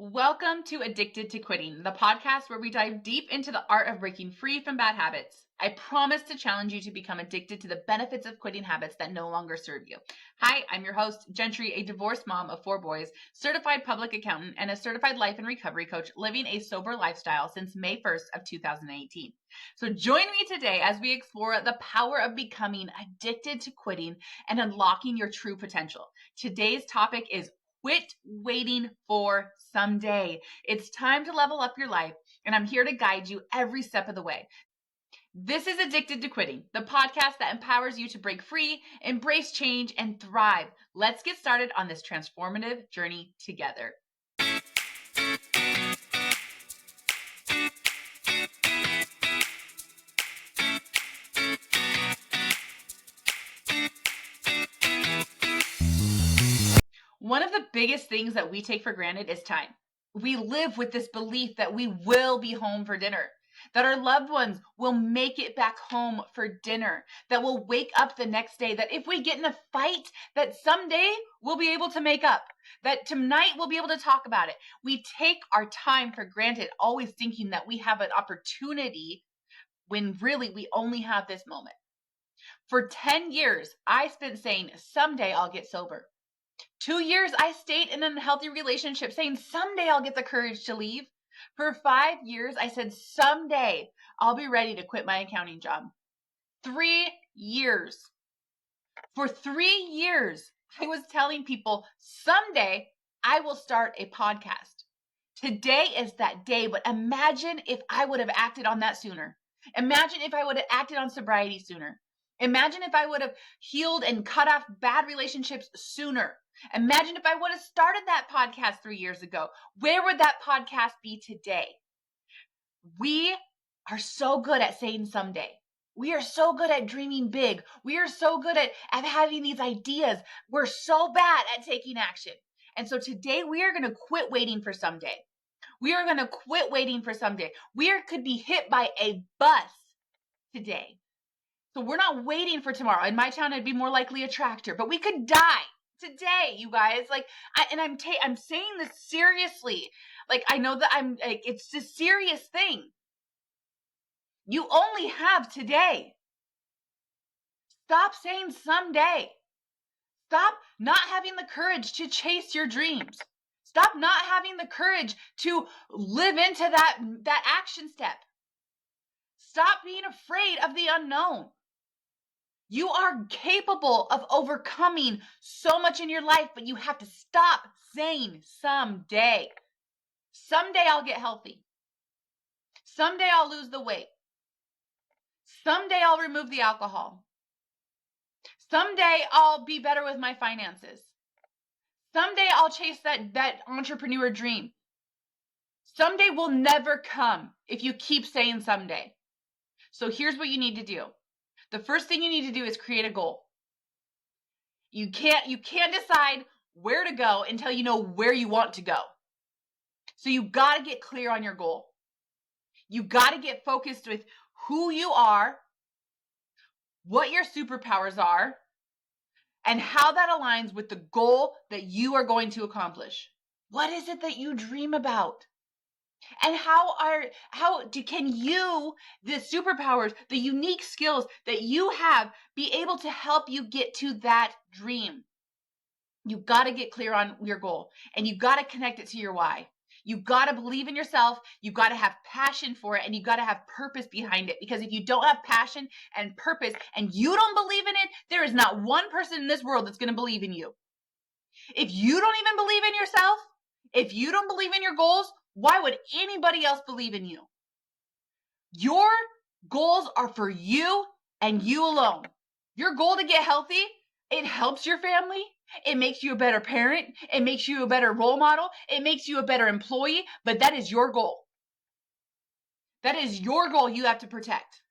Welcome to Addicted to Quitting, the podcast where we dive deep into the art of breaking free from bad habits. I promise to challenge you to become addicted to the benefits of quitting habits that no longer serve you. Hi, I'm your host, Gentry, a divorced mom of 4 boys, certified public accountant, and a certified life and recovery coach living a sober lifestyle since May 1st of 2018. So join me today as we explore the power of becoming addicted to quitting and unlocking your true potential. Today's topic is quit waiting for someday. It's time to level up your life, and I'm here to guide you every step of the way. This is Addicted to Quitting, the podcast that empowers you to break free, embrace change, and thrive. Let's get started on this transformative journey together. One of the biggest things that we take for granted is time. We live with this belief that we will be home for dinner, that our loved ones will make it back home for dinner, that we'll wake up the next day, that if we get in a fight, that someday we'll be able to make up, that tonight we'll be able to talk about it. We take our time for granted, always thinking that we have an opportunity when really we only have this moment. For 10 years, I spent saying, someday I'll get sober. 2 years, I stayed in an unhealthy relationship saying, someday I'll get the courage to leave. For 5 years, I said, someday I'll be ready to quit my accounting job. 3 years. For 3 years, I was telling people, someday I will start a podcast. Today is that day, but imagine if I would have acted on that sooner. Imagine if I would have acted on sobriety sooner. Imagine if I would have healed and cut off bad relationships sooner. Imagine if I would have started that podcast 3 years ago. Where would that podcast be today? We are so good at saying someday. We are so good at dreaming big. We are so good at having these ideas. We're so bad at taking action. And so today we are going to quit waiting for someday. We are going to quit waiting for someday. Could be hit by a bus today. So we're not waiting for tomorrow. In my town, it'd be more likely a tractor, but we could die today, you guys. I'm saying this seriously. I know that it's a serious thing. You only have today. Stop saying someday. Stop not having the courage to chase your dreams. Stop not having the courage to live into that action step. Stop being afraid of the unknown. You are capable of overcoming so much in your life, but you have to stop saying someday. Someday I'll get healthy. Someday I'll lose the weight. Someday I'll remove the alcohol. Someday I'll be better with my finances. Someday I'll chase that entrepreneur dream. Someday will never come if you keep saying someday. So here's what you need to do. The first thing you need to do is create a goal. You can't decide where to go until you know where you want to go. So you got to get clear on your goal. You got to get focused with who you are, what your superpowers are, and how that aligns with the goal that you are going to accomplish. What is it that you dream about? And can you, the superpowers, the unique skills that you have, be able to help you get to that dream? You got to get clear on your goal, and you got to connect it to your why. You got to believe in yourself. You got to have passion for it, and you got to have purpose behind it. Because if you don't have passion and purpose and you don't believe in it, there is not one person in this world that's going to believe in you. If you don't even believe in yourself, if you don't believe in your goals, why would anybody else believe in you? Your goals are for you and you alone. Your goal to get healthy, it helps your family. It makes you a better parent. It makes you a better role model. It makes you a better employee. But that is your goal. That is your goal you have to protect.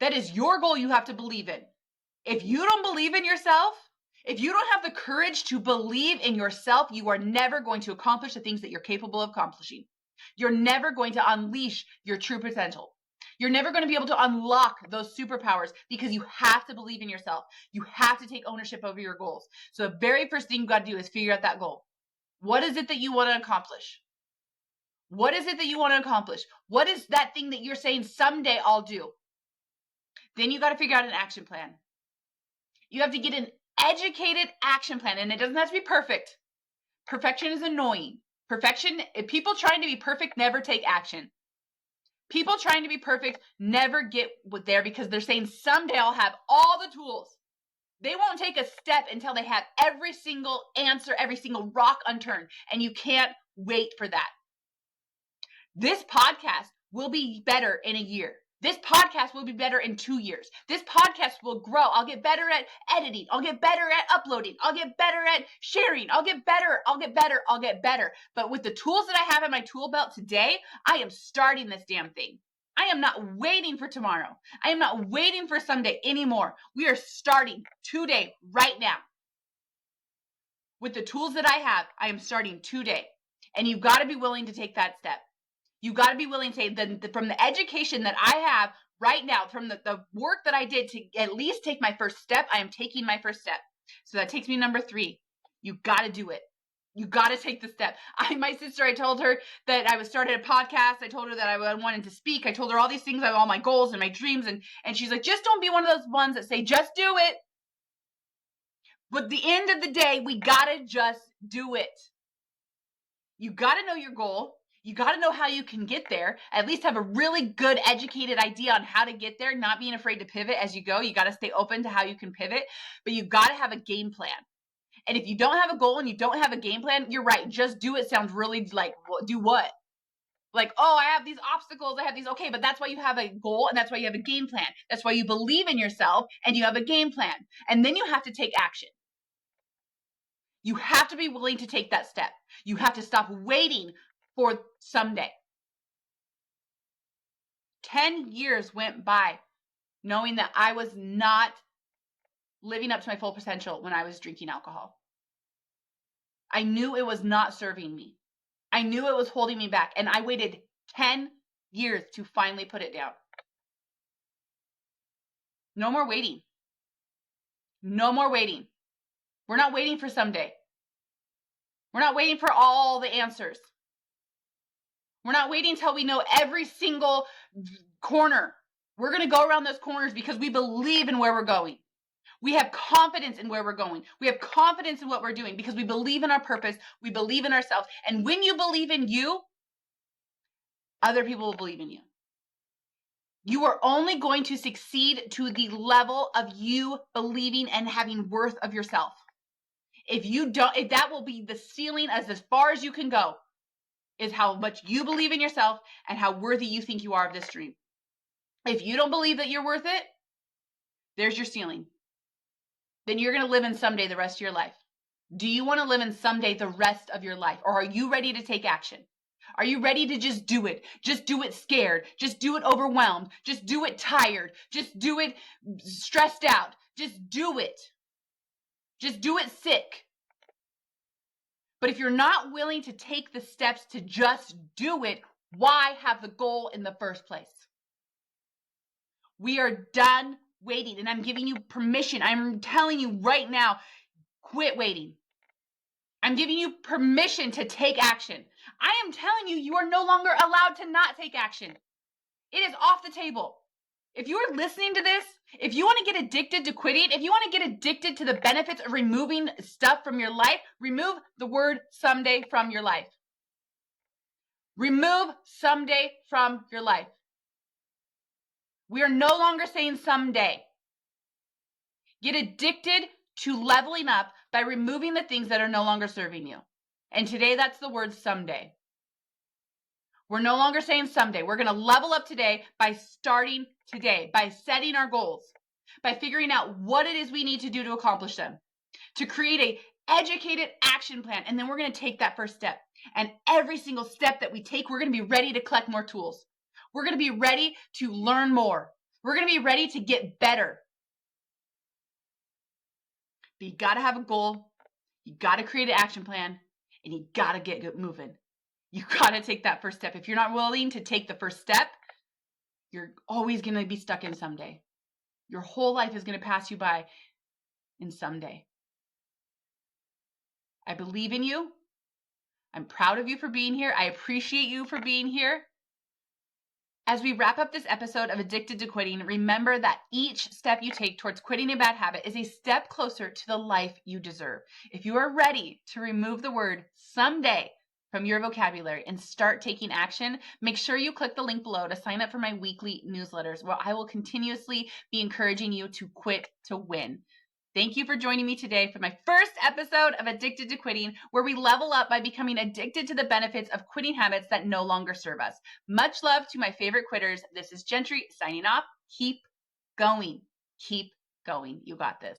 That is your goal you have to believe in. If you don't believe in yourself, if you don't have the courage to believe in yourself, you are never going to accomplish the things that you're capable of accomplishing. You're never going to unleash your true potential. You're never going to be able to unlock those superpowers because you have to believe in yourself. You have to take ownership over your goals. So the very first thing you got to do is figure out that goal. What is it that you want to accomplish? What is it that you want to accomplish? What is that thing that you're saying someday I'll do? Then you got to figure out an action plan. You have to get an educated action plan, and it doesn't have to be perfect. Perfection is annoying. People trying to be perfect never take action. People trying to be perfect never get there because they're saying someday I'll have all the tools. They won't take a step until they have every single answer, every single rock unturned, and you can't wait for that. This podcast will be better in a year. This podcast will be better in 2 years. This podcast will grow. I'll get better at editing. I'll get better at uploading. I'll get better at sharing. I'll get better. But with the tools that I have in my tool belt today, I am starting this damn thing. I am not waiting for tomorrow. I am not waiting for someday anymore. We are starting today, right now. With the tools that I have, I am starting today. And you've got to be willing to take that step. You got to be willing to say that from the education that I have right now, from the work that I did to at least take my first step, I am taking my first step. So that takes me to number 3. You got to do it. You got to take the step. My sister, I told her that I was started a podcast. I told her that I wanted to speak. I told her all these things, all my goals and my dreams. And she's like, just don't be one of those ones that say, just do it. But at the end of the day, we got to just do it. You got to know your goal. You got to know how you can get there, at least have a really good educated idea on how to get there, not being afraid to pivot as you go. You got to stay open to how you can pivot, but you got to have a game plan. And if you don't have a goal and you don't have a game plan, you're right. Just do it sounds really like, do what? Like, oh, I have these obstacles. I have these. Okay, but that's why you have a goal and that's why you have a game plan. That's why you believe in yourself and you have a game plan. And then you have to take action. You have to be willing to take that step. You have to stop waiting for someday. 10 years went by knowing that I was not living up to my full potential when I was drinking alcohol. I knew it was not serving me. I knew it was holding me back. And I waited 10 years to finally put it down. No more waiting. No more waiting. We're not waiting for someday. We're not waiting for all the answers. We're not waiting until we know every single corner. We're going to go around those corners because we believe in where we're going. We have confidence in where we're going. We have confidence in what we're doing because we believe in our purpose. We believe in ourselves. And when you believe in you, other people will believe in you. You are only going to succeed to the level of you believing and having worth of yourself. If that will be the ceiling as far as you can go, is how much you believe in yourself and how worthy you think you are of this dream. If you don't believe that you're worth it, there's your ceiling. Then you're going to live in someday the rest of your life. Do you want to live in someday the rest of your life? Or are you ready to take action? Are you ready to just do it? Just do it scared. Just do it overwhelmed. Just do it tired. Just do it stressed out. Just do it. Just do it sick. But if you're not willing to take the steps to just do it, why have the goal in the first place? We are done waiting, and I'm giving you permission. I'm telling you right now, quit waiting. I'm giving you permission to take action. I am telling you, you are no longer allowed to not take action. It is off the table. If you are listening to this, if you want to get addicted to quitting, if you want to get addicted to the benefits of removing stuff from your life, remove the word someday from your life. Remove someday from your life. We are no longer saying someday. Get addicted to leveling up by removing the things that are no longer serving you. And today that's the word someday. We're no longer saying someday. We're going to level up today by starting today, by setting our goals, by figuring out what it is we need to do to accomplish them, to create an educated action plan. And then we're going to take that first step. And every single step that we take, we're going to be ready to collect more tools. We're going to be ready to learn more. We're going to be ready to get better. But you got to have a goal. You got to create an action plan. And you got to get moving. You got to take that first step. If you're not willing to take the first step, you're always going to be stuck in someday. Your whole life is going to pass you by in someday. I believe in you. I'm proud of you for being here. I appreciate you for being here. As we wrap up this episode of Addicted to Quitting, remember that each step you take towards quitting a bad habit is a step closer to the life you deserve. If you are ready to remove the word someday from your vocabulary and start taking action, make sure you click the link below to sign up for my weekly newsletters, where I will continuously be encouraging you to quit to win. Thank you for joining me today for my first episode of Addicted to Quitting, where we level up by becoming addicted to the benefits of quitting habits that no longer serve us. Much love to my favorite quitters. This is Gentry signing off. Keep going. Keep going. You got this.